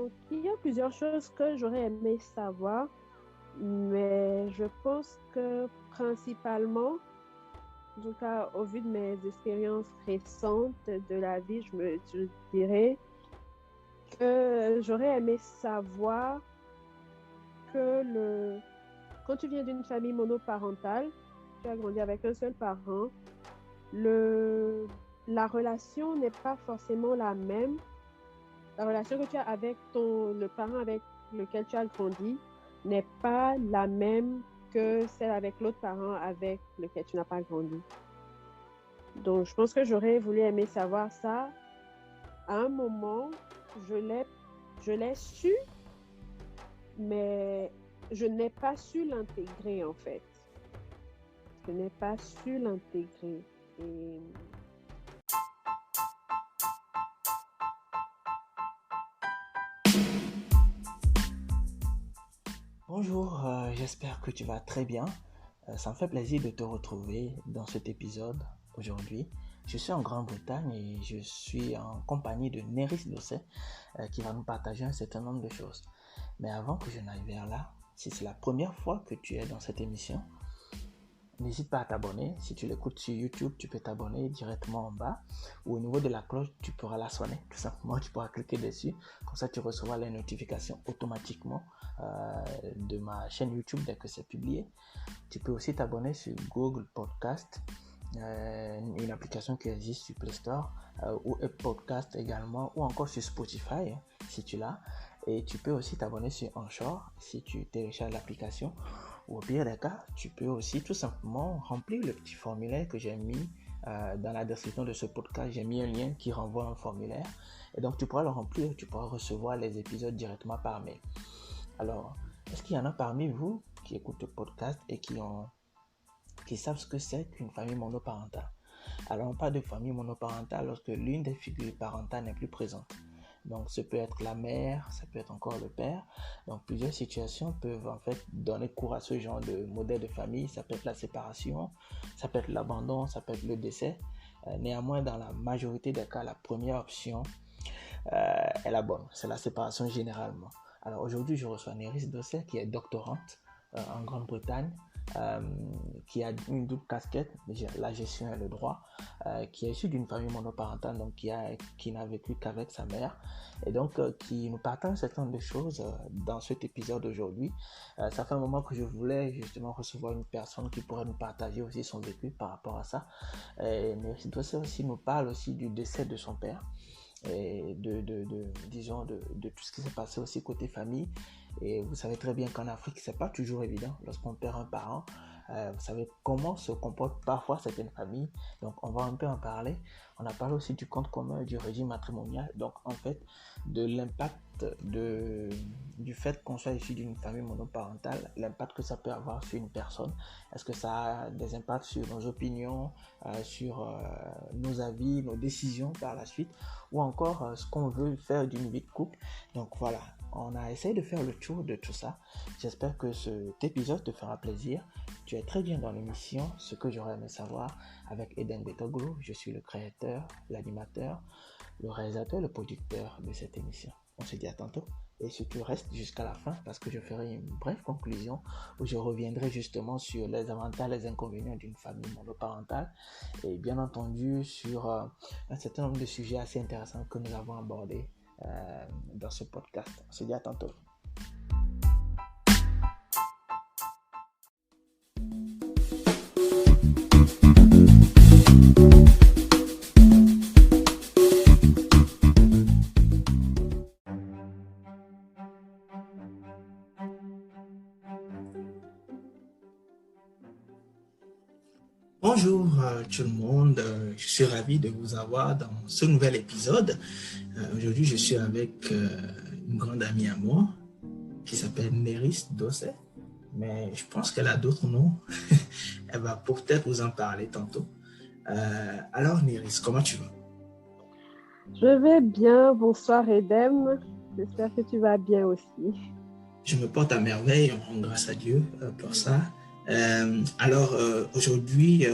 Donc, il y a plusieurs choses que j'aurais aimé savoir, mais je pense que principalement, en tout cas, au vu de mes expériences récentes de la vie, je dirais que j'aurais aimé savoir que quand tu viens d'une famille monoparentale, tu as grandi avec un seul parent, le, la relation n'est pas forcément la même. La relation que tu as avec le parent avec lequel tu as grandi n'est pas la même que celle avec l'autre parent avec lequel tu n'as pas grandi. Donc, je pense que j'aurais voulu aimer savoir ça. À un moment, je l'ai su, mais je n'ai pas su l'intégrer en fait. Je n'ai pas su l'intégrer. Et Bonjour, j'espère que tu vas très bien. Ça me fait plaisir de te retrouver dans cet épisode aujourd'hui. Je suis en Grande-Bretagne et je suis en compagnie de Neris Dosset qui va nous partager un certain nombre de choses. Mais avant que je n'aille vers là, si c'est la première fois que tu es dans cette émission, n'hésite pas à t'abonner. Si tu l'écoutes sur YouTube, tu peux t'abonner directement en bas ou au niveau de la cloche, tu pourras la sonner. Tout simplement, tu pourras cliquer dessus. Comme ça, tu recevras les notifications automatiquement de ma chaîne YouTube dès que c'est publié. Tu peux aussi t'abonner sur Google Podcast, une application qui existe sur Play Store ou Apple Podcast également, ou encore sur Spotify si tu l'as. Et tu peux aussi t'abonner sur Anchor si tu télécharges l'application. Ou au pire des cas, tu peux aussi tout simplement remplir le petit formulaire que j'ai mis dans la description de ce podcast. J'ai mis un lien qui renvoie à un formulaire. Et donc, tu pourras le remplir, tu pourras recevoir les épisodes directement par mail. Alors, est-ce qu'il y en a parmi vous qui écoutent le podcast et qui savent ce que c'est qu'une famille monoparentale? Alors, on parle de famille monoparentale lorsque l'une des figures parentales n'est plus présente. Donc, ça peut être la mère, ça peut être encore le père. Donc, plusieurs situations peuvent en fait donner cours à ce genre de modèle de famille. Ça peut être la séparation, ça peut être l'abandon, ça peut être le décès. Néanmoins, dans la majorité des cas, la première option est la bonne. C'est la séparation généralement. Alors, aujourd'hui, je reçois Neris Dosset qui est doctorante en Grande-Bretagne. Qui a une double casquette, la gestion et le droit, qui est issu d'une famille monoparentale, donc qui n'a vécu qu'avec sa mère, et donc qui nous partage un certain nombre de choses dans cet épisode aujourd'hui. Ça fait un moment que je voulais justement recevoir une personne qui pourrait nous partager aussi son vécu par rapport à ça. Neris Dosset aussi nous parle aussi du décès de son père et disons de tout ce qui s'est passé aussi côté famille. Et vous savez très bien qu'en Afrique, c'est pas toujours évident lorsqu'on perd un parent. Vous savez comment se comportent parfois certaines familles. Donc, on va un peu en parler. On a parlé aussi du compte commun et du régime matrimonial. Donc, en fait, de l'impact du fait qu'on soit issu d'une famille monoparentale, l'impact que ça peut avoir sur une personne. Est-ce que ça a des impacts sur nos opinions, sur nos avis, nos décisions par la suite, ou encore ce qu'on veut faire d'une vie de couple. Donc, voilà. On a essayé de faire le tour de tout ça. J'espère que cet épisode te fera plaisir. Tu es très bien dans l'émission Ce que j'aurais aimé savoir avec Eden Betoglu. Je suis le créateur, l'animateur, le réalisateur, le producteur de cette émission. On se dit à tantôt. Et surtout reste jusqu'à la fin parce que je ferai une brève conclusion où je reviendrai justement sur les avantages et les inconvénients d'une famille monoparentale et bien entendu sur un certain nombre de sujets assez intéressants que nous avons abordés dans ce podcast. On se dit à tantôt. Bonjour tout le monde, je suis ravi de vous avoir dans ce nouvel épisode. Aujourd'hui, je suis avec une grande amie à moi qui s'appelle Neris Dosset, mais je pense qu'elle a d'autres noms. Elle va peut-être vous en parler tantôt. Alors Neris, comment tu vas? je vais bien. Bonsoir Edem. J'espère que tu vas bien aussi. Je me porte à merveille, on rend grâce à Dieu pour ça. Alors aujourd'hui,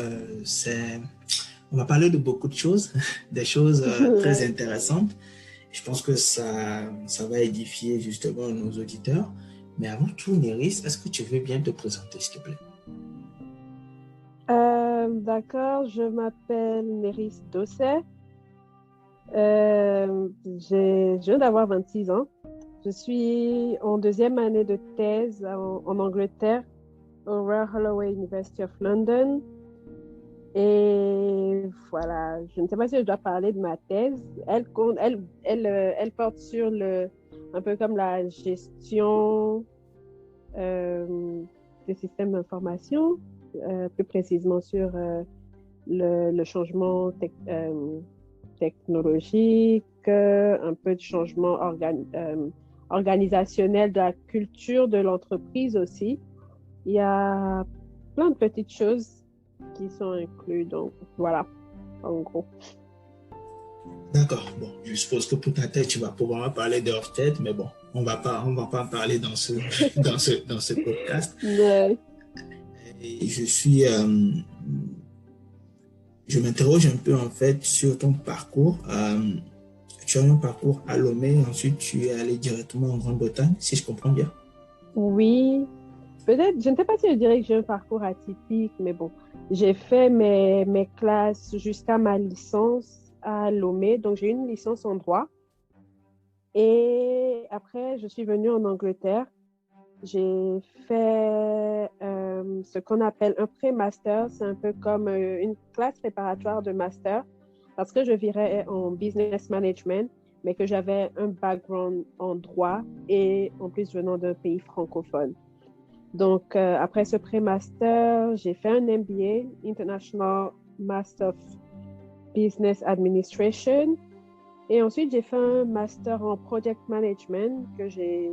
on va parler de beaucoup de choses, des choses très intéressantes. Je pense que ça va édifier justement nos auditeurs. Mais avant tout, Néris, est-ce que tu veux bien te présenter, s'il te plaît? D'accord, je m'appelle Néris Dosset. Je viens d'avoir 26 ans. Je suis en deuxième année de thèse en Angleterre, au Royal Holloway University of London. Et voilà, je ne sais pas si je dois parler de ma thèse. Elle porte sur un peu comme la gestion des systèmes d'information, plus précisément sur le changement technologique, un peu de changement organisationnel de la culture de l'entreprise aussi. Il y a plein de petites choses qui sont incluses. Donc, voilà, en gros. D'accord. Bon, je suppose que pour ta tête, tu vas pouvoir parler de hors-tête, mais bon, on va pas en parler dans ce podcast. Et je m'interroge un peu en fait sur ton parcours. Tu as un parcours à Lomé, ensuite tu es allé directement en Grande-Bretagne, si je comprends bien. Oui, peut-être, je ne sais pas si je dirais que j'ai un parcours atypique, mais bon, j'ai fait mes classes jusqu'à ma licence à Lomé, donc j'ai une licence en droit. Et après, je suis venue en Angleterre. J'ai fait ce qu'on appelle un pré-master. C'est un peu comme une classe préparatoire de master parce que je virais en business management, mais que j'avais un background en droit et en plus venant d'un pays francophone. Donc, après ce pré-master, j'ai fait un MBA, International Master of Business Administration. Et ensuite, j'ai fait un master en project management que j'ai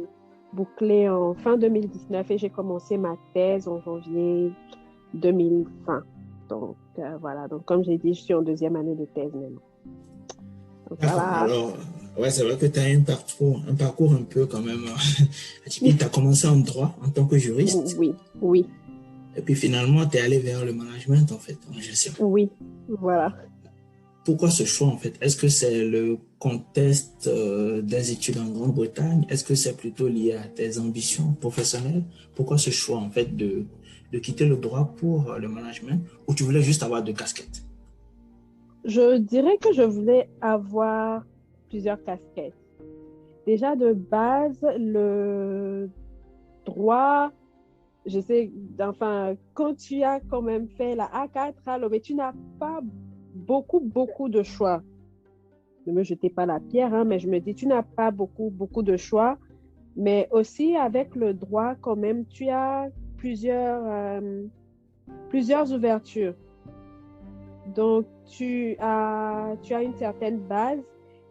bouclé en fin 2019 et j'ai commencé ma thèse en janvier 2020. Donc, voilà. Donc, comme j'ai dit, je suis en deuxième année de thèse maintenant. Donc, D'accord. voilà. Alors, ouais, c'est vrai que tu as un parcours un peu quand même atypique. Tu as commencé en droit en tant que juriste. Oui, oui. Et puis finalement, tu es allé vers le management en fait, en gestion. Oui, voilà. Pourquoi ce choix en fait? Est-ce que c'est le contexte des études en Grande-Bretagne? Est-ce que c'est plutôt lié à tes ambitions professionnelles? Pourquoi ce choix en fait de quitter le droit pour le management ou tu voulais juste avoir deux casquettes? Je dirais que je voulais avoir plusieurs casquettes. Déjà de base, le droit, je sais, enfin, quand tu as quand même fait la A4 à Lomé, tu n'as pas beaucoup de choix. Ne me jetez pas la pierre, hein, mais je me dis, tu n'as pas beaucoup de choix. Mais aussi avec le droit, quand même, tu as plusieurs ouvertures. Donc, tu as une certaine base.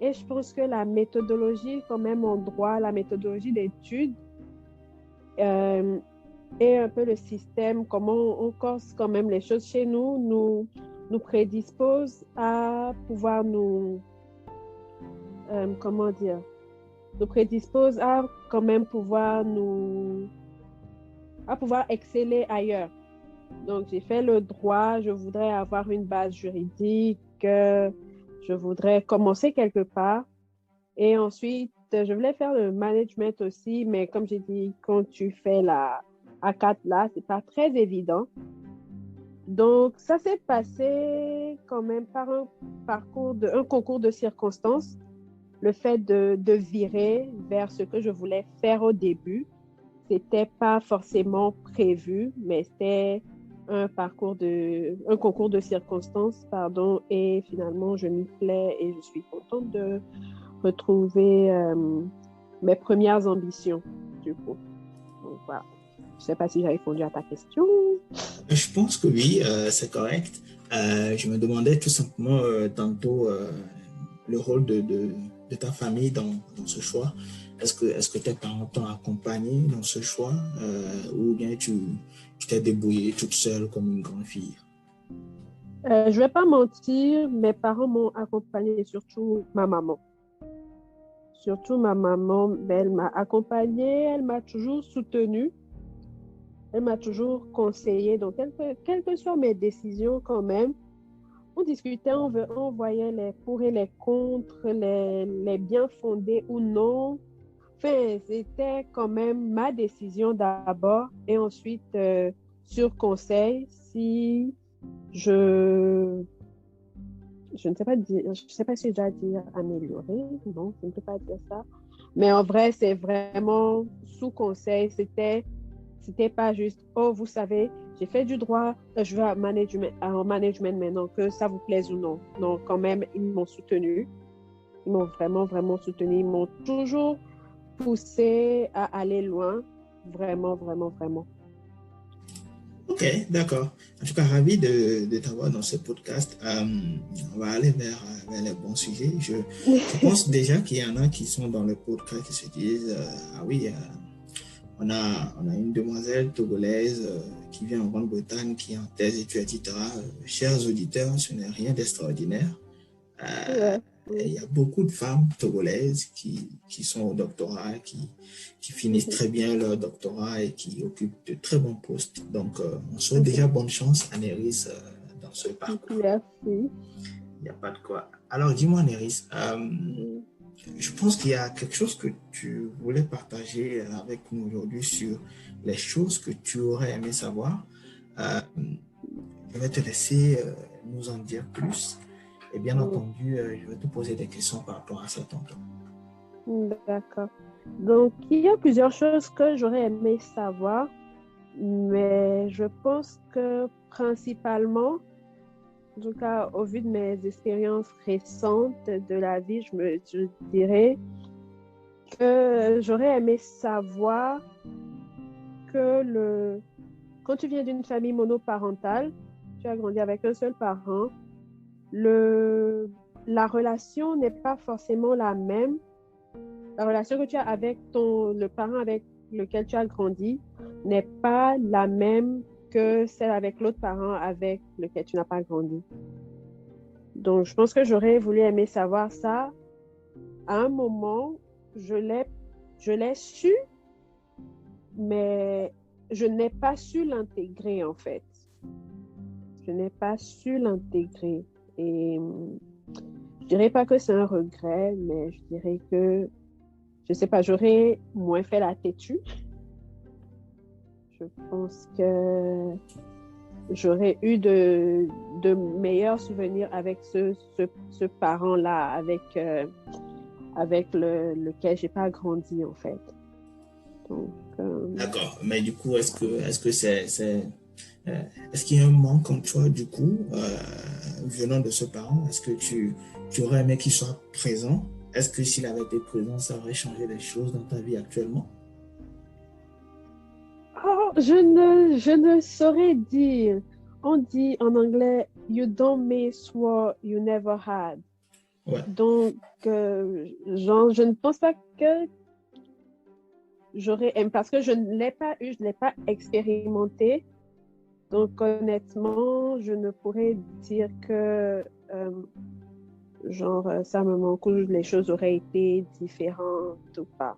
Et je pense que la méthodologie, quand même, en droit, la méthodologie d'études, et un peu le système, comment on corse quand même les choses chez nous, nous prédispose à pouvoir nous prédispose à quand même pouvoir exceller ailleurs. Donc, j'ai fait le droit, je voudrais avoir une base juridique, je voudrais commencer quelque part. Et ensuite, je voulais faire le management aussi, mais comme j'ai dit, quand tu fais la A4 là, c'est pas très évident. Donc, ça s'est passé quand même par un concours de circonstances. Le fait de virer vers ce que je voulais faire au début, c'était pas forcément prévu, mais c'était un concours de circonstances, pardon, et finalement, je m'y plais et je suis contente de retrouver mes premières ambitions, du coup. Donc, voilà. Je sais pas si j'ai répondu à ta question. Je pense que oui, c'est correct. Je me demandais tout simplement tantôt le rôle de ta famille dans ce choix. Est-ce que tes parents t'ont accompagné dans ce choix ou bien tu t'es débrouillée toute seule comme une grande fille? Je vais pas mentir, mes parents m'ont accompagnée, surtout ma maman. Surtout ma maman, elle m'a accompagnée, elle m'a toujours soutenue, elle m'a toujours conseillée. Donc, quelles que soient mes décisions quand même, on discutait, on voyait les pour et les contre, les bien fondés ou non. Enfin, c'était quand même ma décision d'abord et ensuite, sur conseil, si je, je ne sais pas dire, je sais pas si je dois dire améliorer, non, je ne peux pas dire ça. Mais en vrai, c'est vraiment sous conseil. C'était pas juste, oh, vous savez, j'ai fait du droit, je vais en management maintenant, que ça vous plaise ou non. Non, quand même, ils m'ont soutenu. Ils m'ont vraiment, vraiment soutenu. Ils m'ont toujours poussé à aller loin. Vraiment, vraiment, vraiment. Ok, d'accord. En tout cas, ravi de t'avoir dans ce podcast. On va aller vers les bons sujets. Je pense déjà qu'il y en a qui sont dans le podcast qui se disent, ah oui, on a une demoiselle togolaise qui vient en Grande-Bretagne, qui est en thèse, et tu diras, chers auditeurs, ce n'est rien d'extraordinaire. Ouais. Il y a beaucoup de femmes togolaises qui sont au doctorat, qui finissent très bien leur doctorat et qui occupent de très bons postes. Donc, on souhaite déjà bonne chance à Néris dans ce parcours. Merci. Il n'y a pas de quoi. Alors, dis-moi, Néris, je pense qu'il y a quelque chose que tu voulais partager avec nous aujourd'hui sur les choses que tu aurais aimé savoir. Je vais te laisser nous en dire plus. Et bien entendu, je vais te poser des questions par rapport à ça tantôt. D'accord. Donc, il y a plusieurs choses que j'aurais aimé savoir, mais je pense que principalement, en tout cas, au vu de mes expériences récentes de la vie, je dirais que j'aurais aimé savoir que quand tu viens d'une famille monoparentale, tu as grandi avec un seul parent, la relation n'est pas forcément la même. La relation que tu as avec le parent avec lequel tu as grandi n'est pas la même que celle avec l'autre parent avec lequel tu n'as pas grandi. Donc, je pense que j'aurais voulu aimer savoir ça. À un moment, je l'ai su, mais je n'ai pas su l'intégrer, en fait. Je n'ai pas su l'intégrer. Et je dirais pas que c'est un regret, mais je dirais que, je sais pas, j'aurais moins fait la têtue. Je pense que j'aurais eu de meilleurs souvenirs avec ce parent-là, avec lequel j'ai pas grandi, en fait. Donc, d'accord, mais du coup, est-ce qu'il y a un manque en toi, du coup, venant de ce parent? Est-ce que tu aurais aimé qu'il soit présent? Est-ce que s'il avait été présent, ça aurait changé des choses dans ta vie actuellement? oh, je ne saurais dire. On dit en anglais, you don't miss what you never had. Ouais. Donc, genre, je ne pense pas que j'aurais aimé, parce que je ne l'ai pas eu, je ne l'ai pas expérimenté. Donc, honnêtement, je ne pourrais dire que, genre, ça me manque ou les choses auraient été différentes ou pas.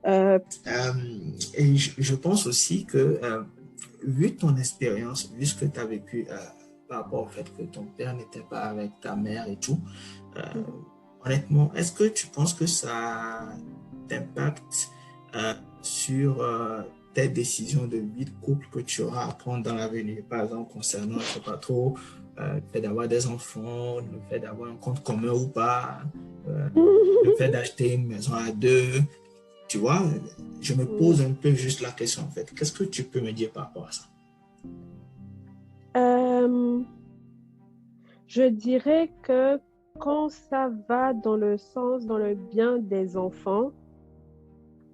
Et je pense aussi que, vu ton expérience, vu ce que tu as vécu par rapport au fait que ton père n'était pas avec ta mère et tout, honnêtement, est-ce que tu penses que ça t'impacte sur tes décisions de vie de couple que tu auras à prendre dans l'avenir? Par exemple, concernant, je ne sais pas trop, le fait d'avoir des enfants, le fait d'avoir un compte commun ou pas, le fait d'acheter une maison à deux. Tu vois, je me pose un peu juste la question en fait. Qu'est-ce que tu peux me dire par rapport à ça? Je dirais que quand ça va dans le sens, dans le bien des enfants,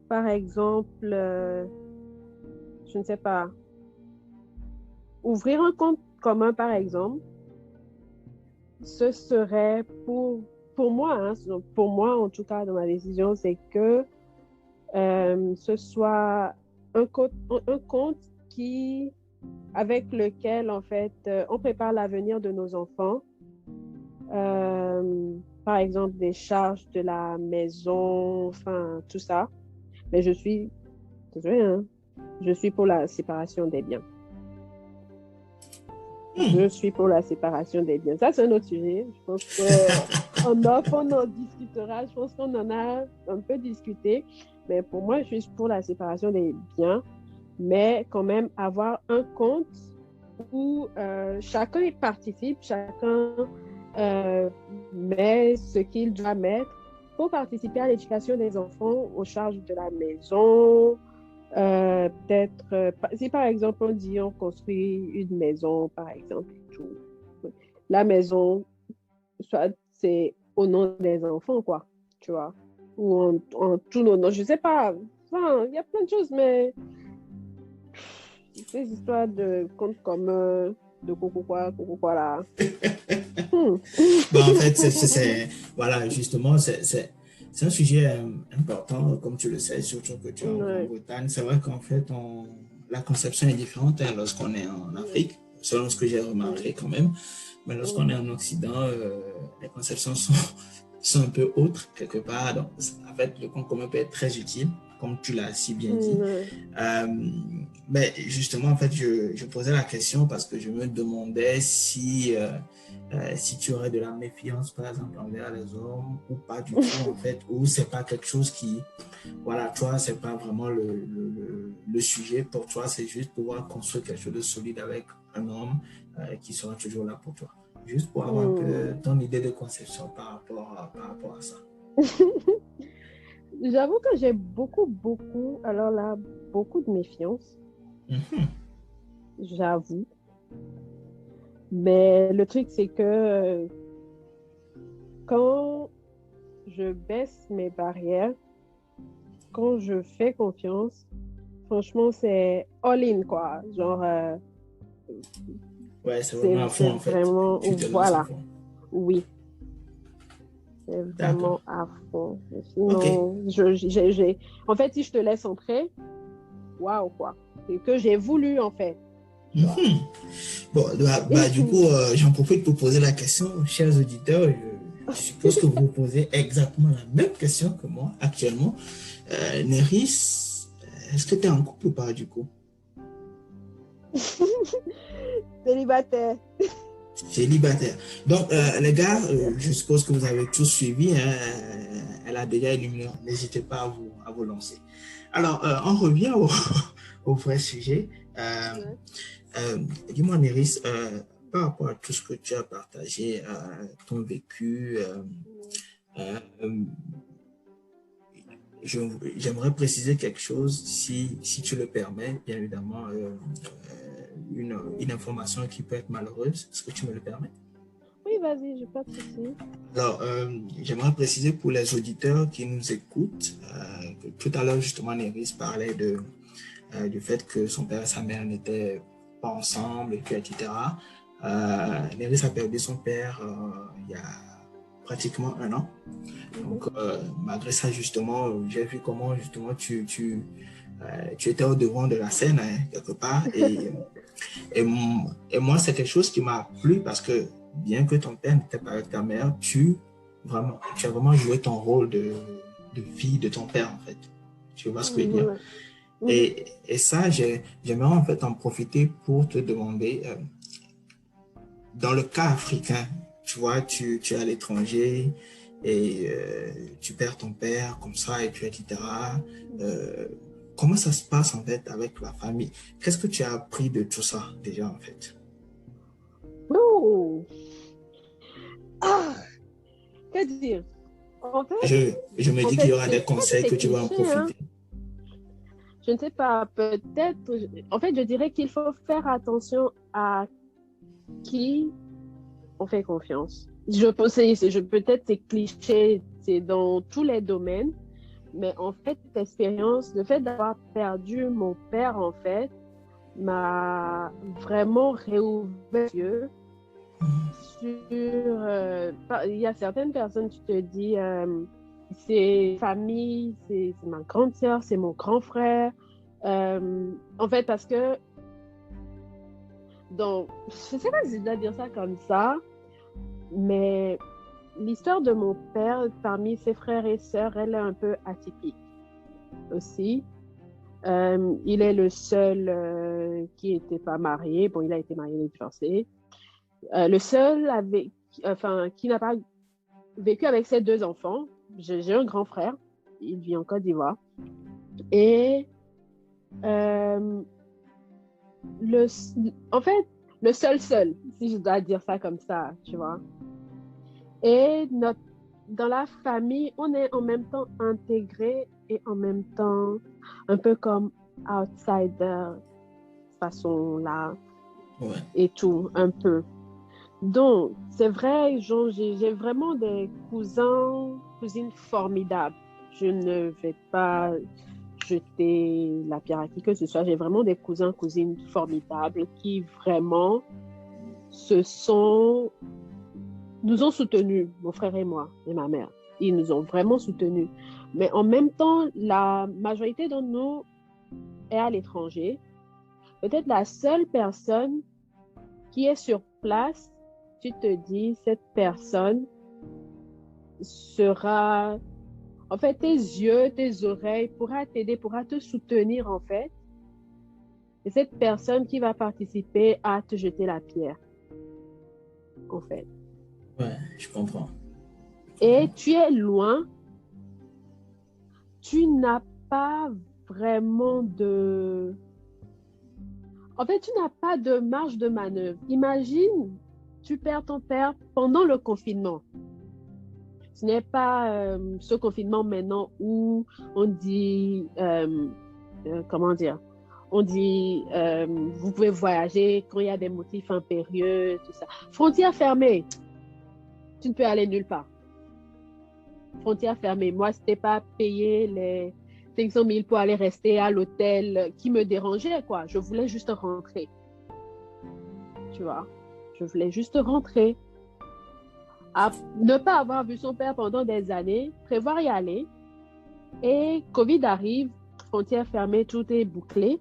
par exemple, je ne sais pas, ouvrir un compte commun, par exemple, ce serait pour moi, hein, pour moi en tout cas dans ma décision, c'est que ce soit un compte avec lequel en fait on prépare l'avenir de nos enfants. Par exemple des charges de la maison, enfin tout ça. Mais désolée, hein, je suis pour la séparation des biens. je suis pour la séparation des biens. Ça, c'est un autre sujet. Je pense qu'en off, on en discutera. Je pense qu'on en a un peu discuté. Mais pour moi, je suis pour la séparation des biens. Mais quand même, avoir un compte où chacun y participe, chacun met ce qu'il doit mettre pour participer à l'éducation des enfants, aux charges de la maison. Peut-être, si par exemple on dit on construit une maison, par exemple, tout, la maison, soit c'est au nom des enfants, quoi, tu vois, ou en tout nos noms, je sais pas, enfin, il y a plein de choses, mais ces histoires de compte commun, de coco quoi là. Bon, en fait, voilà, justement, c'est un sujet important, comme tu le sais, surtout que tu es en Ouais. Grande-Bretagne. C'est vrai qu'en fait, la conception est différente hein, lorsqu'on est en Afrique, selon ce que j'ai remarqué quand même. Mais lorsqu'on est en Occident, les conceptions sont un peu autres quelque part. Donc, en fait, le compte commun peut être très utile, comme tu l'as si bien dit. Mais justement, en fait, je posais la question parce que je me demandais si tu aurais de la méfiance, par exemple, envers les hommes ou pas du tout, en fait, ou c'est pas quelque chose qui, voilà, toi, c'est pas vraiment le sujet pour toi, c'est juste pouvoir construire quelque chose de solide avec un homme qui sera toujours là pour toi. Juste pour avoir un peu ton idée de conception par rapport à ça. J'avoue que j'ai alors là, beaucoup de méfiance. J'avoue. Mais le truc, c'est que quand je baisse mes barrières, quand je fais confiance, franchement, c'est all-in, quoi. Genre, ouais, c'est vraiment à fond, en fait. Vraiment, Tu te lances à voilà. fond. Oui. C'est vraiment à fond. Sinon, okay. En fait, si je te laisse entrer, waouh, quoi. C'est que j'ai voulu, en fait. Bon, du coup, j'en profite pour poser la question, chers auditeurs. Je suppose que vous vous posez exactement la même question que moi actuellement. Néris, est-ce que tu es en couple ou pas du coup? Célibataire. Célibataire. Donc, les gars, je suppose que vous avez tous suivi. Hein, elle a déjà éliminé. N'hésitez pas à vous lancer. Alors, on revient au vrai sujet. Dis-moi, Néris, par rapport à tout ce que tu as partagé, ton vécu, j'aimerais préciser quelque chose, si tu le permets, bien évidemment, une information qui peut être malheureuse. Est-ce que tu me le permets? Oui, vas-y, j'ai pas de souci. Alors, j'aimerais préciser pour les auditeurs qui nous écoutent, que tout à l'heure, justement, Néris parlait du fait que son père et sa mère n'étaient pas ensemble, et puis, etc. Néris a perdu son père il y a pratiquement 1 an. Donc, malgré ça, justement, j'ai vu comment, justement, tu étais au devant de la scène, hein, quelque part. Et moi, c'est quelque chose qui m'a plu parce que, bien que ton père n'était pas avec ta mère, tu as vraiment joué ton rôle de fille de ton père, en fait. Tu vois ce que je veux dire? Et ça, j'aimerais en fait en profiter pour te demander, dans le cas africain, tu vois, tu es à l'étranger et tu perds ton père comme ça, et puis etc. Comment ça se passe en fait avec la famille? Qu'est-ce que tu as appris de tout ça déjà en fait? Oh. Que dire? En fait, je me dis qu'il y aura des conseils que tu vas en profiter. Hein? Je ne sais pas, peut-être. En fait, je dirais qu'il faut faire attention à qui on fait confiance. Peut-être c'est cliché, c'est dans tous les domaines, mais en fait, l'expérience, le fait d'avoir perdu mon père, en fait, m'a vraiment réouvert les yeux sur... il y a certaines personnes, tu te dis, c'est famille, c'est ma grande sœur, c'est mon grand frère. En fait, parce que, donc, je ne sais pas si je dois dire ça comme ça, mais l'histoire de mon père, parmi ses frères et sœurs, elle est un peu atypique aussi. Il est le seul qui n'était pas marié. Bon, il a été marié et divorcé. le seul qui n'a pas vécu avec ses 2 enfants. J'ai un grand frère, il vit en Côte d'Ivoire. Et en fait, le seul, si je dois dire ça comme ça, tu vois. Et dans la famille, on est en même temps intégré et en même temps un peu comme outsider, façon là, et tout, un peu. Donc, c'est vrai, genre, j'ai vraiment des cousines formidables. Je ne vais pas jeter la pierre à qui que ce soit. J'ai vraiment des cousines formidables qui vraiment nous ont soutenus, mon frère et moi, et ma mère. Ils nous ont vraiment soutenus. Mais en même temps, la majorité d'entre nous est à l'étranger. Peut-être la seule personne qui est sur place, tu te dis, cette personne sera... En fait, tes yeux, tes oreilles pourra t'aider, pourra te soutenir, en fait. Et cette personne qui va participer à te jeter la pierre, en fait. Ouais, je comprends. Et tu es loin, tu n'as pas vraiment de... En fait, tu n'as pas de marge de manœuvre. Imagine, tu perds ton père pendant le confinement. Ce n'est pas ce confinement maintenant où on dit, comment dire, on dit, vous pouvez voyager quand il y a des motifs impérieux, tout ça. Frontières fermées, tu ne peux aller nulle part. Frontières fermées. Moi, ce n'était pas payer les 500 000 pour aller rester à l'hôtel qui me dérangeait, quoi. Je voulais juste rentrer. Tu vois, je voulais juste rentrer. À ne pas avoir vu son père pendant des années, prévoir y aller. Et Covid arrive, frontières fermées, tout est bouclé.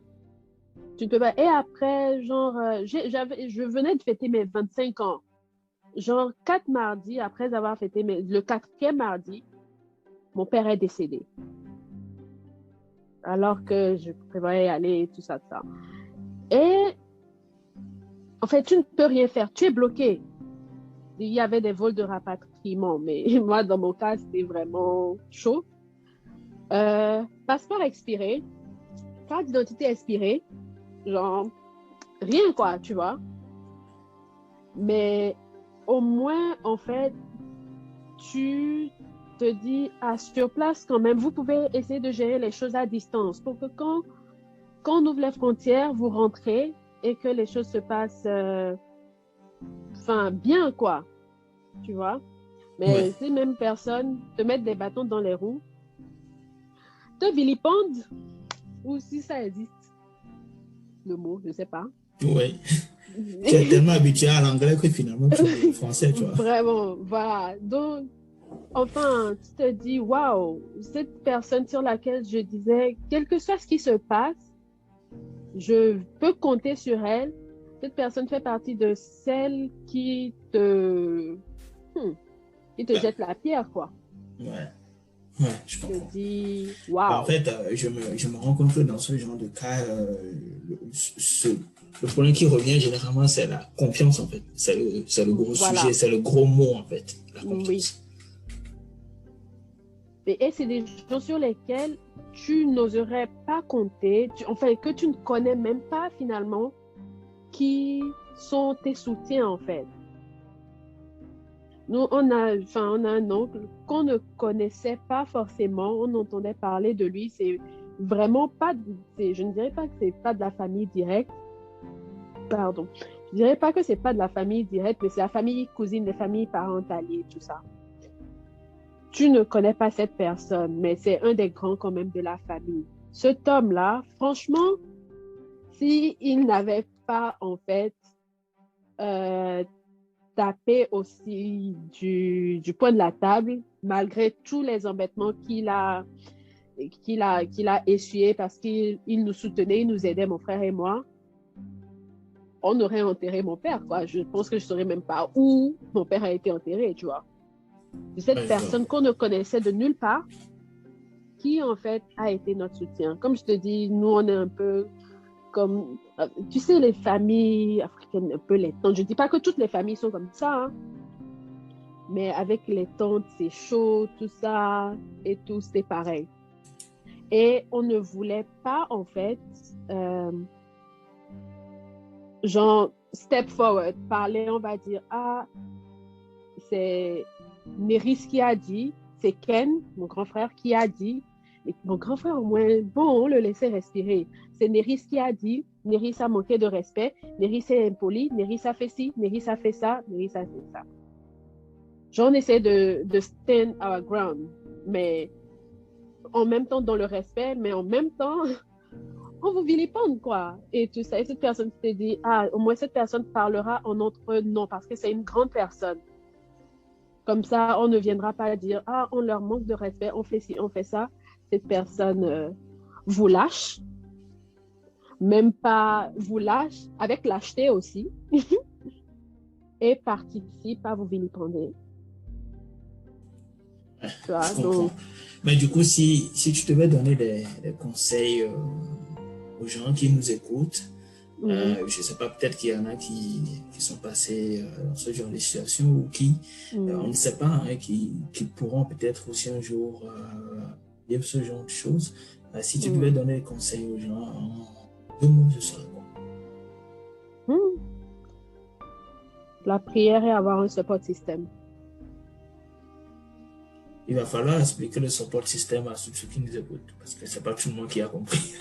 Tu ne peux pas. Et après, genre, je venais de fêter mes 25 ans. Genre, 4 mardis, après avoir fêté le 4e mardi, mon père est décédé. Alors que je prévoyais y aller, tout ça, tout ça. Et en fait, tu ne peux rien faire. Tu es bloqué. Il y avait des vols de rapatriement, mais moi, dans mon cas, c'était vraiment chaud. Passeport expiré, carte d'identité expirée, genre, rien quoi, tu vois. Mais au moins, en fait, tu te dis, sur place quand même, vous pouvez essayer de gérer les choses à distance pour que quand on ouvre les frontières, vous rentrez et que les choses se passent bien, quoi. Tu vois? Mais ces mêmes personnes te mettent des bâtons dans les roues, te vilipendent, ou si ça existe, le mot, je ne sais pas. Oui. Tu es tellement habitué à l'anglais que finalement tu es français, tu vois. Vraiment, voilà. Donc, enfin, tu te dis, waouh, cette personne sur laquelle je disais, quel que soit ce qui se passe, je peux compter sur elle. Cette personne fait partie de celles qui te jette la pierre, quoi. Ouais, je comprends. Je dis, waouh. En fait, je me rends compte que dans ce genre de cas, le problème qui revient généralement, c'est la confiance, en fait. C'est le gros sujet, c'est le gros mot, en fait. La confiance. Oui. Et c'est des gens sur lesquels tu n'oserais pas compter, que tu ne connais même pas finalement, qui sont tes soutiens, en fait. Nous, on a un oncle qu'on ne connaissait pas forcément, on entendait parler de lui, c'est vraiment pas, je ne dirais pas que c'est pas de la famille directe, pardon, je dirais pas que c'est pas de la famille directe, mais c'est la famille cousine, les familles parentales, tout ça. Tu ne connais pas cette personne, mais c'est un des grands quand même de la famille. Cet homme-là, franchement, s'il n'avait pas en fait tapé aussi du coin de la table, malgré tous les embêtements qu'il a essuyés parce qu'il nous soutenait, il nous aidait, mon frère et moi, on aurait enterré mon père, quoi. Je pense que je ne saurais même pas où mon père a été enterré, tu vois. C'est cette personne qu'on ne connaissait de nulle part qui, en fait, a été notre soutien. Comme je te dis, nous, on est un peu comme, tu sais, les familles africaines, un peu les tantes. Je ne dis pas que toutes les familles sont comme ça, hein, mais avec les tantes, c'est chaud, tout ça, et tout, c'est pareil. Et on ne voulait pas, en fait, genre, step forward, parler, on va dire, ah, c'est Néris qui a dit, c'est Ken, mon grand frère, qui a dit, et mon grand frère, au moins, bon, on le laissait respirer. C'est Néris qui a dit, Néris a manqué de respect, Néris est impoli, Néris a fait ci, Néris a fait ça, Néris a fait ça. J'en essaie de stand our ground, mais en même temps dans le respect, mais en même temps, on vous vilipende, quoi. Et tout ça. Et cette personne s'est dit, ah, au moins cette personne parlera en notre nom, parce que c'est une grande personne. Comme ça, on ne viendra pas dire, ah, on leur manque de respect, on fait ci, on fait ça. Cette personne vous lâche, même pas vous lâche, avec lâcheté aussi, et participe à vous vilipender. Tu vois, je comprends. Donc... Mais du coup, si tu devais donner des conseils aux gens qui nous écoutent, je ne sais pas, peut-être qu'il y en a qui sont passés dans ce genre de situation ou qui, on ne sait pas, hein, qui pourront peut-être aussi un jour vivre ce genre de choses. Si tu devais donner des conseils aux gens en 2 mots, ce serait quoi? La prière et avoir un support system. Il va falloir expliquer le support system à ceux qui nous écoutent, parce que c'est pas tout le monde qui a compris.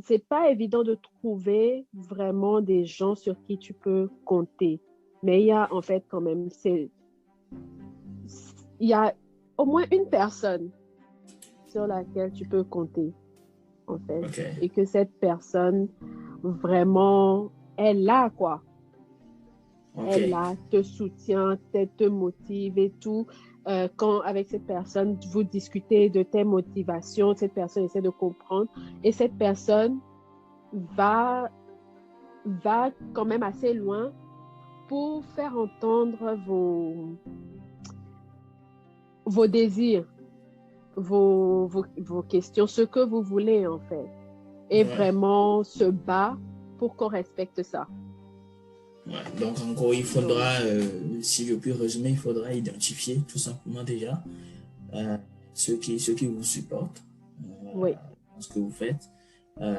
C'est pas évident de trouver vraiment des gens sur qui tu peux compter. Mais il y a en fait quand même, il y a au moins une personne sur laquelle tu peux compter, en fait. Okay. Et que cette personne vraiment est là, quoi. Okay. Elle là, te soutient, te motive et tout. Quand avec cette personne, vous discutez de tes motivations, cette personne essaie de comprendre et cette personne va quand même assez loin pour faire entendre vos désirs, vos questions, ce que vous voulez en fait. Et vraiment se bat pour qu'on respecte ça. Ouais, donc en gros, il faudra, si je puis résumer, il faudra identifier tout simplement déjà ceux qui vous supportent oui. dans ce que vous faites.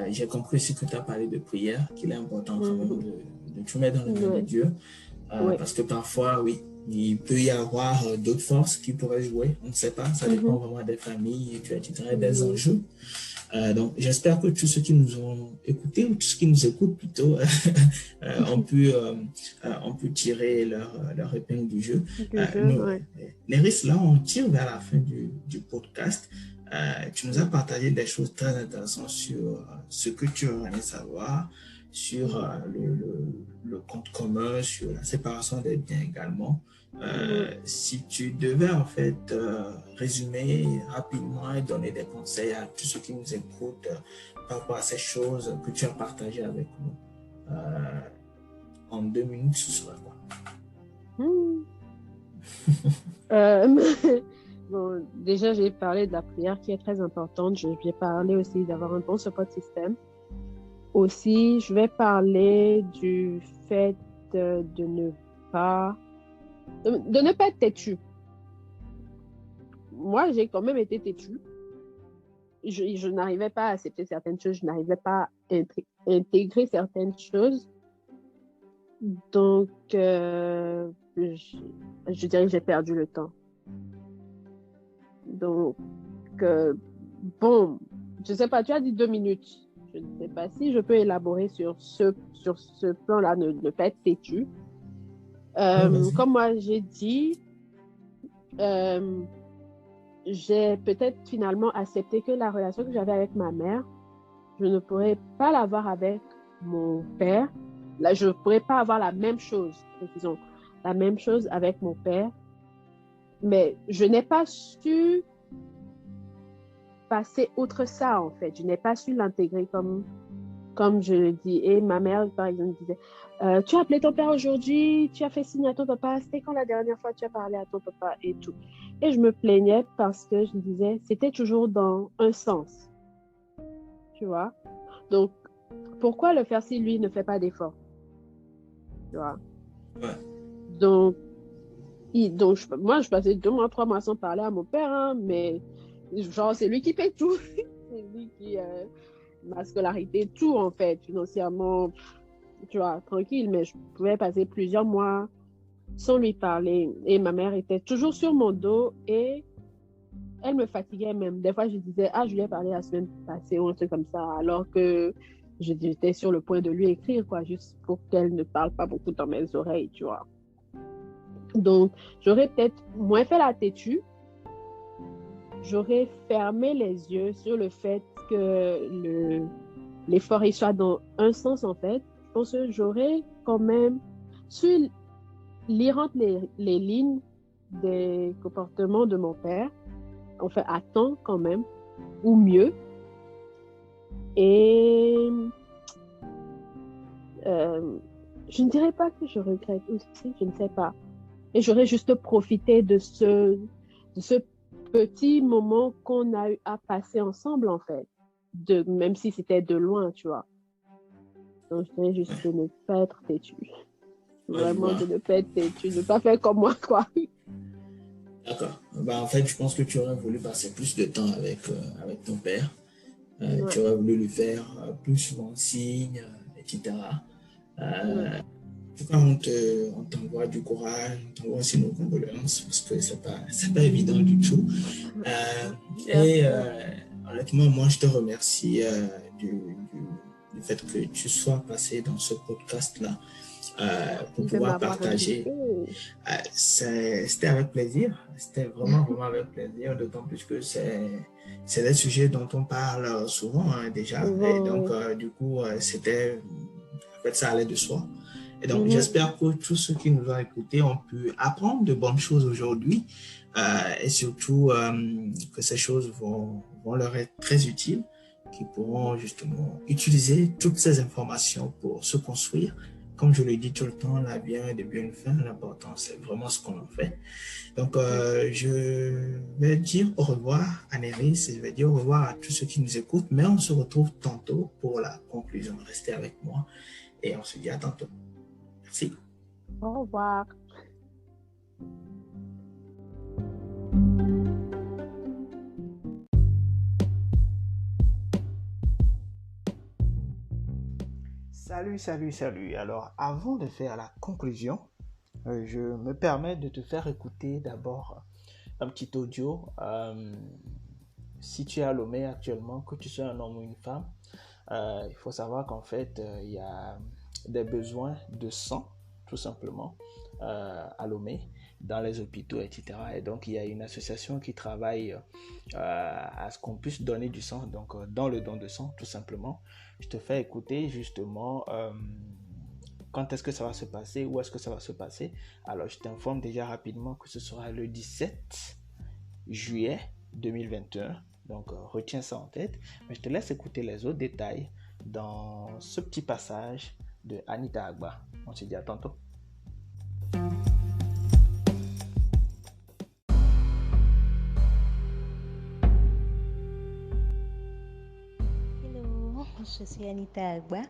J'ai compris aussi que tu as parlé de prière, qu'il est important quand même de tout mettre dans le main de Dieu. Parce que parfois, oui, il peut y avoir d'autres forces qui pourraient jouer, on ne sait pas, ça dépend vraiment des familles, et des enjeux. Donc, j'espère que tous ceux qui nous ont écoutés, ou tous ceux qui nous écoutent plutôt, ont pu tirer leur épingle du jeu. Néris, là, on tire vers la fin du podcast. Tu nous as partagé des choses très intéressantes sur ce que tu aimerais savoir, sur le compte commun, sur la séparation des biens également. Si tu devais en fait résumer rapidement et donner des conseils à tous ceux qui nous écoutent par rapport à ces choses que tu as partagées avec nous en 2 minutes, ce serait quoi? Bon, déjà, j'ai parlé de la prière qui est très importante. Je vais parler aussi d'avoir un bon support système. Aussi, je vais parler du fait de ne pas être têtu. Moi, j'ai quand même été têtu. Je n'arrivais pas à accepter certaines choses, je n'arrivais pas à intégrer certaines choses. Donc, je dirais que j'ai perdu le temps. Donc, bon, je ne sais pas, tu as dit 2 minutes. Je ne sais pas si je peux élaborer sur ce plan-là, ne pas être têtu. Comme moi, j'ai dit, j'ai peut-être finalement accepté que la relation que j'avais avec ma mère, je ne pourrais pas l'avoir avec mon père. Là, je ne pourrais pas avoir la même chose, disons, la même chose avec mon père. Mais je n'ai pas su passer outre ça, en fait. Je n'ai pas su l'intégrer comme je le dis. Et ma mère, par exemple, disait, tu as appelé ton père aujourd'hui, tu as fait signe à ton papa, c'était quand la dernière fois tu as parlé à ton papa et tout. Et je me plaignais parce que je me disais, c'était toujours dans un sens. tu vois. Donc, pourquoi le faire si lui ne fait pas d'effort, tu vois. Ouais. Donc, moi, je passais 2 mois, 3 mois sans parler à mon père, hein, mais genre, c'est lui qui paye tout. C'est lui qui, ma scolarité, tout, en fait, financièrement, tu vois, tranquille, mais je pouvais passer plusieurs mois sans lui parler. Et ma mère était toujours sur mon dos et elle me fatiguait même. Des fois, je disais, ah, je lui ai parlé la semaine passée ou un truc comme ça, alors que j'étais sur le point de lui écrire, quoi, juste pour qu'elle ne parle pas beaucoup dans mes oreilles, tu vois. Donc, j'aurais peut-être moins fait la têtue. J'aurais fermé les yeux sur le fait que l'effort il soit dans un sens, en fait. Je pense que j'aurais quand même su lire entre les lignes des comportements de mon père, enfin à temps quand même, ou mieux. Et je ne dirais pas que je regrette aussi, je ne sais pas. Et j'aurais juste profité de ce petit moment qu'on a eu à passer ensemble, en fait, même si c'était de loin, tu vois. Donc, je dirais juste de ne pas être têtu. Ouais, je Vraiment, vois. de ne pas être têtu, de ne pas faire comme moi, quoi. D'accord. En fait, je pense que tu aurais voulu passer plus de temps avec ton père. Tu Ouais, aurais voulu lui faire plus souvent signe, etc. ouais. En tout cas, on t'envoie du courage, on t'envoie aussi nos condoléances parce que c'est pas évident du tout. Euh, et Merci. honnêtement, moi, je te remercie du fait que tu sois passé dans ce podcast-là pour Merci de pouvoir m'avoir partager. invité. C'était avec plaisir, c'était vraiment, vraiment avec plaisir, d'autant plus que c'est des sujets dont on parle souvent hein, déjà. Et Souvent, donc, oui. du coup, en fait, ça allait de soi. Et donc, Mhm. j'espère que tous ceux qui nous ont écoutés ont pu apprendre de bonnes choses aujourd'hui et surtout que ces choses vont leur être très utiles, qu'ils pourront justement utiliser toutes ces informations pour se construire. Comme je le dis tout le temps, la vie a un début et une fin, l'important c'est vraiment ce qu'on en fait. Donc, je vais dire au revoir à Néris et je vais dire au revoir à tous ceux qui nous écoutent, mais on se retrouve tantôt pour la conclusion. Restez avec moi et on se dit à tantôt. Merci. Au revoir. Salut, salut, salut. Alors, avant de faire la conclusion, je me permets de te faire écouter d'abord un petit audio. Si tu es à Lomé actuellement, que tu sois un homme ou une femme, il faut savoir qu'en fait, il y a des besoins de sang, tout simplement, à Lomé, dans les hôpitaux, etc. Et donc, il y a une association qui travaille à ce qu'on puisse donner du sang, donc dans le don de sang, tout simplement. Je te fais écouter justement quand est-ce que ça va se passer, où est-ce que ça va se passer. Alors, je t'informe déjà rapidement que ce sera le 17 juillet 2021. Donc, retiens ça en tête. Mais je te laisse écouter les autres détails dans ce petit passage de Anita Agba. On se dit à tantôt. Hello, je suis Anita Agba,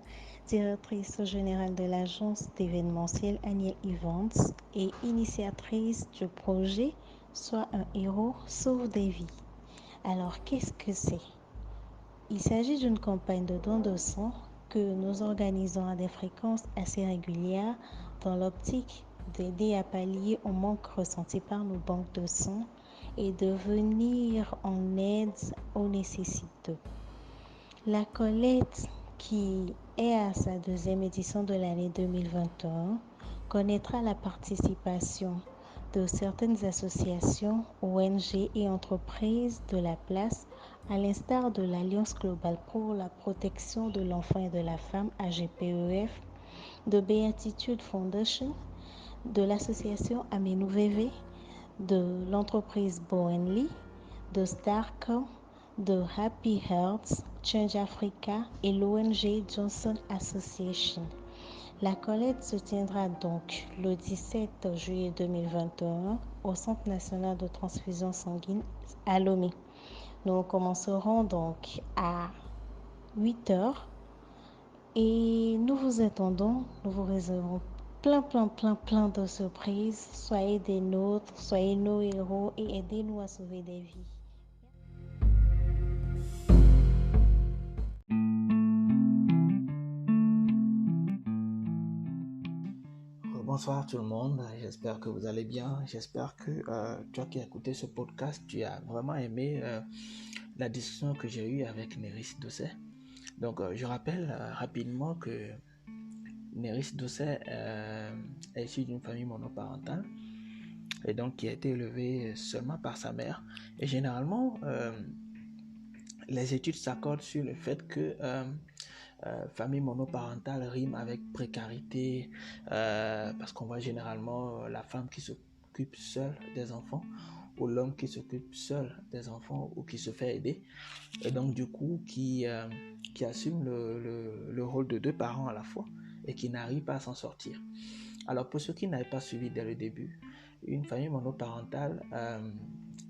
directrice générale de l'agence d'événementiel Aniel Events et initiatrice du projet Sois un héros, sauve des vies. Alors, qu'est-ce que c'est? Il s'agit d'une campagne de don de sang que nous organisons à des fréquences assez régulières dans l'optique d'aider à pallier au manque ressenti par nos banques de sang et de venir en aide aux nécessiteux. La collecte, qui est à sa deuxième édition de l'année 2021, connaîtra la participation de certaines associations, ONG et entreprises de la place, à l'instar de l'Alliance globale pour la protection de l'enfant et de la femme, AGPEF, de Beatitude Foundation, de l'association Amenu VV, de l'entreprise Bowenly, de Starcom, de Happy Hearts, Change Africa et l'ONG Johnson Association. La collecte se tiendra donc le 17 juillet 2021 au Centre national de transfusion sanguine à Lomé. Nous commencerons donc à 8 heures. Et nous vous attendons, nous vous réservons plein de surprises. Soyez des nôtres, soyez nos héros et aidez-nous à sauver des vies. Bonsoir tout le monde, j'espère que vous allez bien. J'espère que toi qui as écouté ce podcast, tu as vraiment aimé la discussion que j'ai eue avec Néris Dosset. Donc je rappelle rapidement que Néris Dosset est issu d'une famille monoparentale et donc qui a été élevée seulement par sa mère. Et généralement, les études s'accordent sur le fait que famille monoparentale rime avec précarité parce qu'on voit généralement la femme qui s'occupe seule des enfants ou l'homme qui s'occupe seul des enfants ou qui se fait aider et donc du coup qui assume le rôle de deux parents à la fois et qui n'arrive pas à s'en sortir. Alors pour ceux qui n'avaient pas suivi dès le début, une famille monoparentale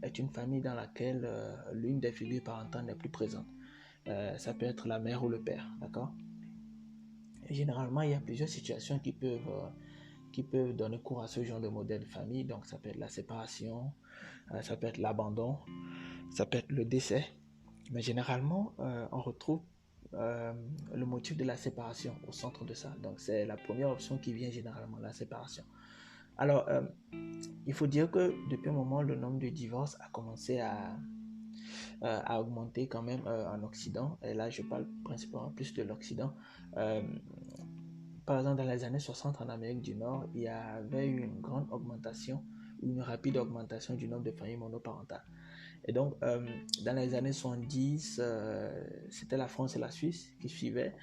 est une famille dans laquelle l'une des figures parentales n'est plus présente. Ça peut être la mère ou le père, d'accord? Et généralement, il y a plusieurs situations qui peuvent donner cours à ce genre de modèle de famille. Donc, ça peut être la séparation, ça peut être l'abandon, ça peut être le décès. Mais généralement, on retrouve le motif de la séparation au centre de ça. Donc, c'est la première option qui vient généralement, la séparation. Alors, il faut dire que depuis un moment, le nombre de divorces a commencé à augmenté quand même en Occident. Et là, je parle principalement plus de l'Occident. Par exemple, dans les années 60 en Amérique du Nord, il y avait eu une grande augmentation, une rapide augmentation du nombre de familles monoparentales. Et donc, dans les années 70, c'était la France et la Suisse qui suivaient.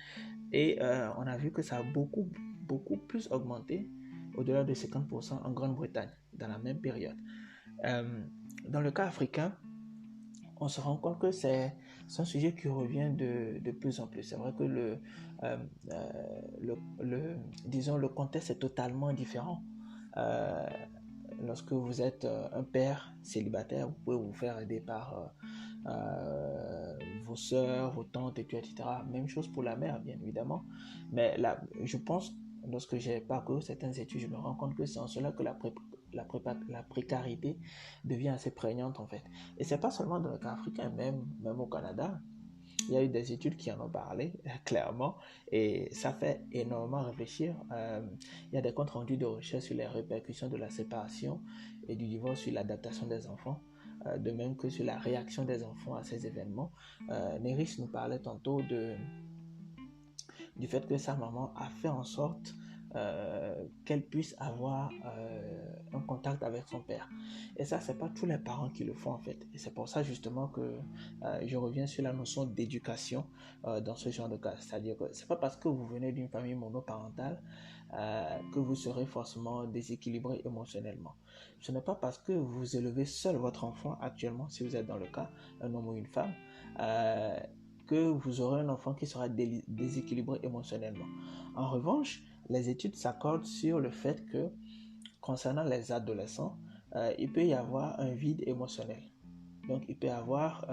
Et on a vu que ça a beaucoup plus augmenté, au-delà de 50% en Grande-Bretagne, dans la même période. Dans le cas africain, on se rend compte que c'est un sujet qui revient de plus en plus. C'est vrai que disons, le contexte est totalement différent. Lorsque vous êtes un père célibataire, vous pouvez vous faire aider par vos soeurs, vos tantes, etc. Même chose pour la mère, bien évidemment. Mais là, je pense, lorsque j'ai parcouru certaines études, je me rends compte que c'est en cela que la précarité devient assez prégnante en fait. Et c'est pas seulement dans le cas africain, même au Canada, il y a eu des études qui en ont parlé clairement et ça fait énormément réfléchir. Il y a des comptes rendus de recherche sur les répercussions de la séparation et du divorce sur l'adaptation des enfants, de même que sur la réaction des enfants à ces événements. Néris nous parlait tantôt du fait que sa maman a fait en sorte qu'elle puisse avoir un contact avec son père. Et ça, c'est pas tous les parents qui le font en fait. Et c'est pour ça justement que je reviens sur la notion d'éducation dans ce genre de cas. C'est-à-dire que c'est pas parce que vous venez d'une famille monoparentale que vous serez forcément déséquilibré émotionnellement. Ce n'est pas parce que vous élevez seul votre enfant actuellement, si vous êtes dans le cas, un homme ou une femme, que vous aurez un enfant qui sera déséquilibré émotionnellement. En revanche, les études s'accordent sur le fait que, concernant les adolescents, il peut y avoir un vide émotionnel. Donc, il peut y avoir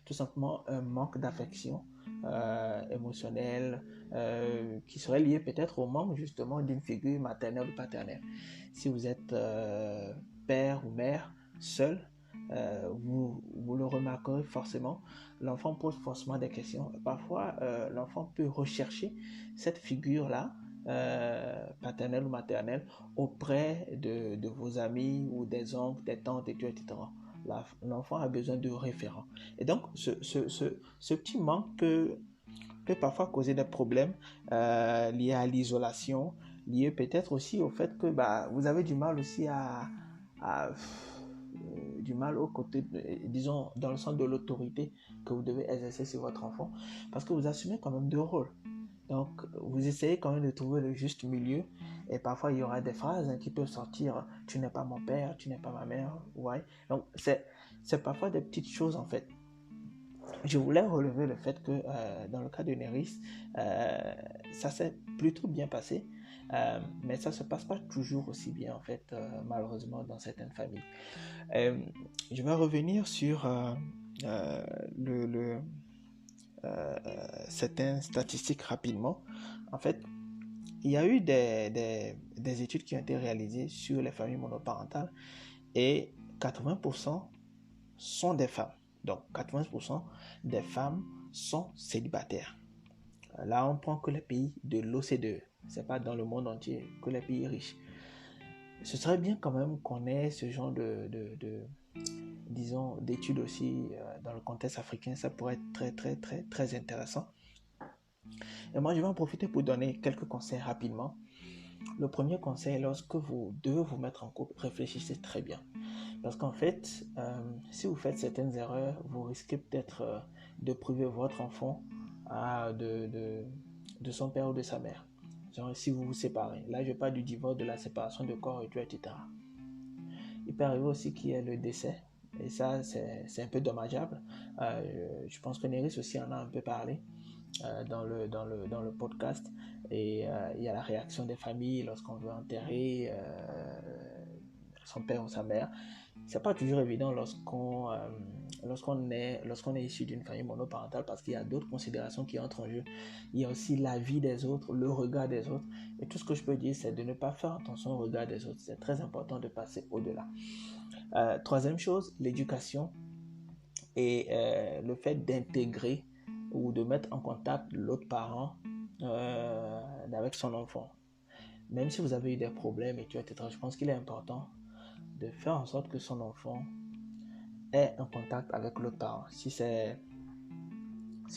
tout simplement un manque d'affection émotionnelle qui serait lié peut-être au manque justement d'une figure maternelle ou paternelle. Si vous êtes père ou mère seul, vous le remarquerez forcément, l'enfant pose forcément des questions. Parfois, l'enfant peut rechercher cette figure-là, paternelle ou maternelle, auprès de vos amis ou des oncles, des tantes, etc. L'enfant a besoin de référents. Et donc, ce petit manque peut parfois causer des problèmes liés à l'isolation, liés peut-être aussi au fait que vous avez du mal aussi du mal au côté, disons, dans le sens de l'autorité que vous devez exercer sur votre enfant, parce que vous assumez quand même deux rôles. Donc, vous essayez quand même de trouver le juste milieu, et parfois il y aura des phrases qui peuvent sortir, tu n'es pas mon père, tu n'es pas ma mère, ouais. Donc, c'est parfois des petites choses en fait. Je voulais relever le fait que dans le cas de Néris, ça s'est plutôt bien passé, mais ça ne se passe pas toujours aussi bien en fait, malheureusement dans certaines familles. Je vais revenir sur certaines statistiques rapidement. En fait, il y a eu des études qui ont été réalisées sur les familles monoparentales et 80% sont des femmes. Donc 80% des femmes sont célibataires. Là, on prend que les pays de l'OCDE. C'est pas dans le monde entier, que les pays riches. Ce serait bien quand même qu'on ait ce genre disons, d'études aussi dans le contexte africain. Ça pourrait être très, très, très, très intéressant. Et moi, je vais en profiter pour donner quelques conseils rapidement. Le premier conseil, lorsque vous devez vous mettre en couple, réfléchissez très bien. Parce qu'en fait, si vous faites certaines erreurs, vous risquez peut-être de priver votre enfant de son père ou de sa mère. Genre, si vous vous séparez. Là, je parle du divorce, de la séparation de corps et tout, etc. Il peut arriver aussi qu'il y ait le décès. Et ça, c'est un peu dommageable. Je pense que Néris aussi en a un peu parlé dans le podcast. Et il y a la réaction des familles lorsqu'on veut enterrer son père ou sa mère. C'est pas toujours évident lorsqu'on est issu d'une famille monoparentale parce qu'il y a d'autres considérations qui entrent en jeu. Il y a aussi la vie des autres, le regard des autres. Et tout ce que je peux dire, c'est de ne pas faire attention au regard des autres. C'est très important de passer au-delà. Troisième chose, l'éducation et le fait d'intégrer ou de mettre en contact l'autre parent avec son enfant. Même si vous avez eu des problèmes et etc., je pense qu'il est important de faire en sorte que son enfant ait un contact avec l'autre parent. Si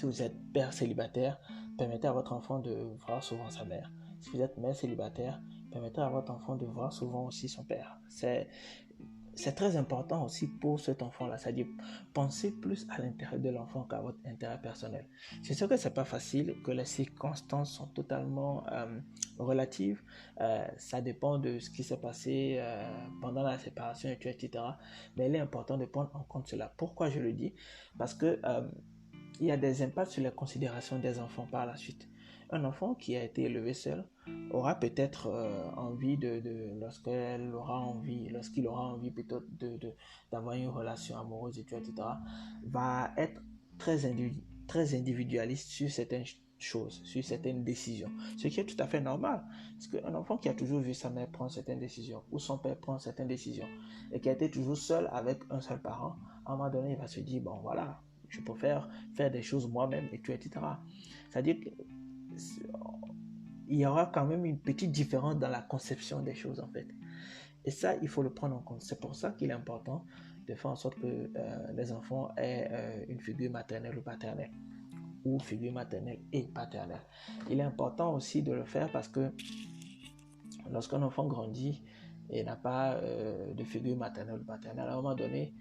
vous êtes père célibataire, permettez à votre enfant de voir souvent sa mère. Si vous êtes mère célibataire, permettez à votre enfant de voir souvent aussi son père. C'est très important aussi pour cet enfant-là, c'est-à-dire pensez plus à l'intérêt de l'enfant qu'à votre intérêt personnel. C'est sûr que c'est pas facile, que les circonstances sont totalement relatives. Ça dépend de ce qui s'est passé pendant la séparation, etc. Mais il est important de prendre en compte cela. Pourquoi je le dis? Parce que il y a des impacts sur les considérations des enfants par la suite. Un enfant qui a été élevé seul aura peut-être envie lorsqu'il aura envie plutôt d'avoir une relation amoureuse, etc., va être très individualiste sur certaines choses, sur certaines décisions, ce qui est tout à fait normal, parce qu'un enfant qui a toujours vu sa mère prendre certaines décisions, ou son père prendre certaines décisions, et qui a été toujours seul avec un seul parent, à un moment donné, il va se dire, bon voilà, je préfère faire des choses moi-même, et tout, etc. C'est-à-dire que il y aura quand même une petite différence dans la conception des choses en fait. Et ça, il faut le prendre en compte. C'est pour ça qu'il est important de faire en sorte que les enfants aient une figure maternelle ou paternelle, ou figure maternelle et paternelle. Il est important aussi de le faire parce que lorsqu'un enfant grandit et n'a pas de figure maternelle ou paternelle, à un moment donné,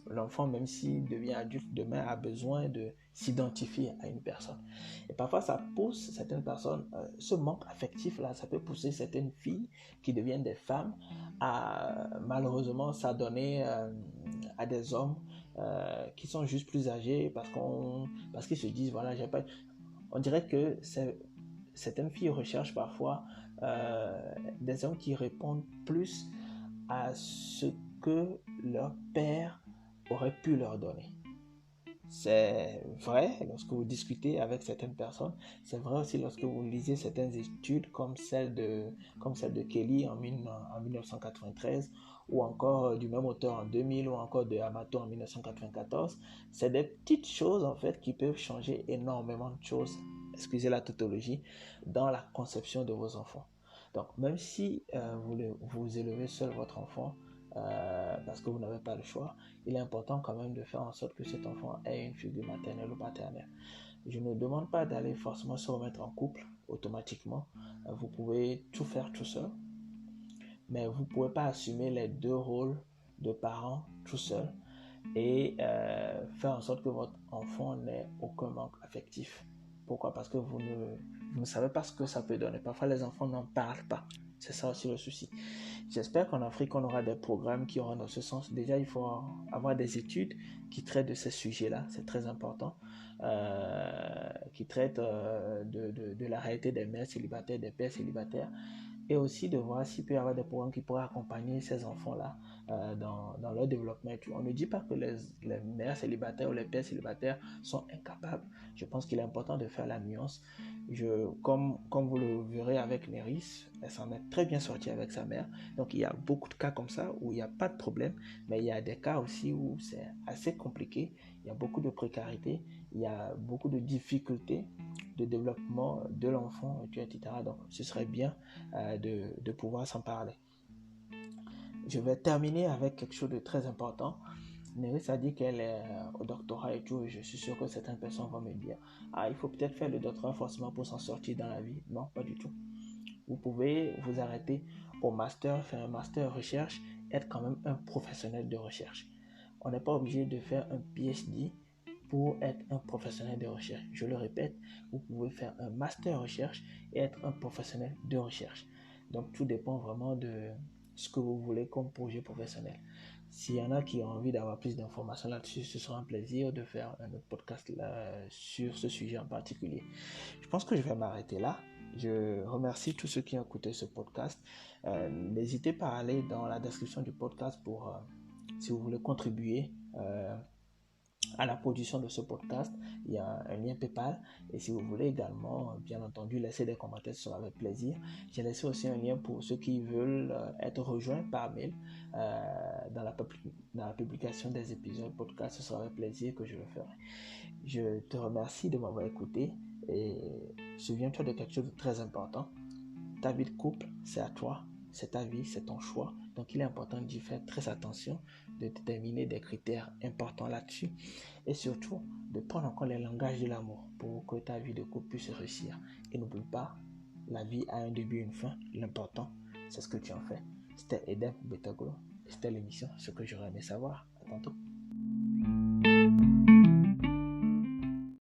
l'enfant, même s'il devient adulte demain, a besoin de s'identifier à une personne. Et parfois, ça pousse certaines personnes, ce manque affectif-là, ça peut pousser certaines filles qui deviennent des femmes à malheureusement s'adonner à des hommes qui sont juste plus âgés parce qu'ils se disent, voilà, j'ai pas... On dirait que certaines filles recherchent parfois des hommes qui répondent plus à ce que leur père aurait pu leur donner. C'est vrai lorsque vous discutez avec certaines personnes, c'est vrai aussi lorsque vous lisez certaines études comme celle de Kelly en 1993 ou encore du même auteur en 2000 ou encore de Amato en 1994. C'est des petites choses en fait qui peuvent changer énormément de choses, excusez la tautologie, dans la conception de vos enfants. Donc même si vous élevez seul votre enfant, parce que vous n'avez pas le choix, il est important quand même de faire en sorte que cet enfant ait une figure maternelle ou paternelle. Je ne demande pas d'aller forcément se remettre en couple automatiquement. Vous pouvez tout faire tout seul, mais vous ne pouvez pas assumer les deux rôles de parents tout seul et faire en sorte que votre enfant n'ait aucun manque affectif. Pourquoi? Parce que vous ne savez pas ce que ça peut donner. Parfois, les enfants n'en parlent pas. C'est ça aussi le souci. J'espère qu'en Afrique, on aura des programmes qui auront dans ce sens. Déjà, il faut avoir des études qui traitent de ces sujets-là. C'est très important. Qui traitent de la réalité des mères célibataires, des pères célibataires. et aussi de voir s'il peut y avoir des programmes qui pourraient accompagner ces enfants-là dans leur développement. On ne dit pas que les mères célibataires ou les pères célibataires sont incapables. Je pense qu'il est important de faire la nuance. Comme vous le verrez avec Néris, elle s'en est très bien sortie avec sa mère. Donc il y a beaucoup de cas comme ça où il n'y a pas de problème, mais il y a des cas aussi où c'est assez compliqué. Il y a beaucoup de précarité, il y a beaucoup de difficultés de développement de l'enfant, etc. Donc ce serait bien de pouvoir s'en parler. Je vais terminer avec quelque chose de très important. Néris a dit qu'elle est au doctorat et tout, et je suis sûr que certaines personnes vont me dire il faut peut-être faire le doctorat forcément pour s'en sortir dans la vie. Non, pas du tout. Vous pouvez vous arrêter au master, faire un master recherche, être quand même un professionnel de recherche. On n'est pas obligé de faire un PhD pour être un professionnel de recherche. Je le répète, vous pouvez faire un master recherche et être un professionnel de recherche. Donc tout dépend vraiment de ce que vous voulez comme projet professionnel. S'il y en a qui ont envie d'avoir plus d'informations là-dessus, ce sera un plaisir de faire un autre podcast sur ce sujet en particulier. Je pense que je vais m'arrêter là. Je remercie tous ceux qui ont écouté ce podcast. N'hésitez pas à aller dans la description du podcast pour, si vous voulez contribuer à la production de ce podcast. Il y a un lien PayPal, et si vous voulez également, bien entendu, laisser des commentaires, ce sera avec plaisir. J'ai laissé aussi un lien pour ceux qui veulent être rejoints par mail dans la publication des épisodes podcast. Ce sera avec plaisir que je le ferai. Je te remercie de m'avoir écouté, et souviens-toi de quelque chose de très important. Ta vie de couple, c'est à toi, c'est ta vie, c'est ton choix. Donc il est important d'y faire très attention, de déterminer des critères importants là-dessus, et surtout de prendre en compte les langages de l'amour pour que ta vie de couple puisse réussir. Et n'oublie pas, la vie a un début et une fin. L'important, c'est ce que tu en fais. C'était Edem Betagolo, c'était l'émission Ce que j'aurais aimé savoir. À tantôt.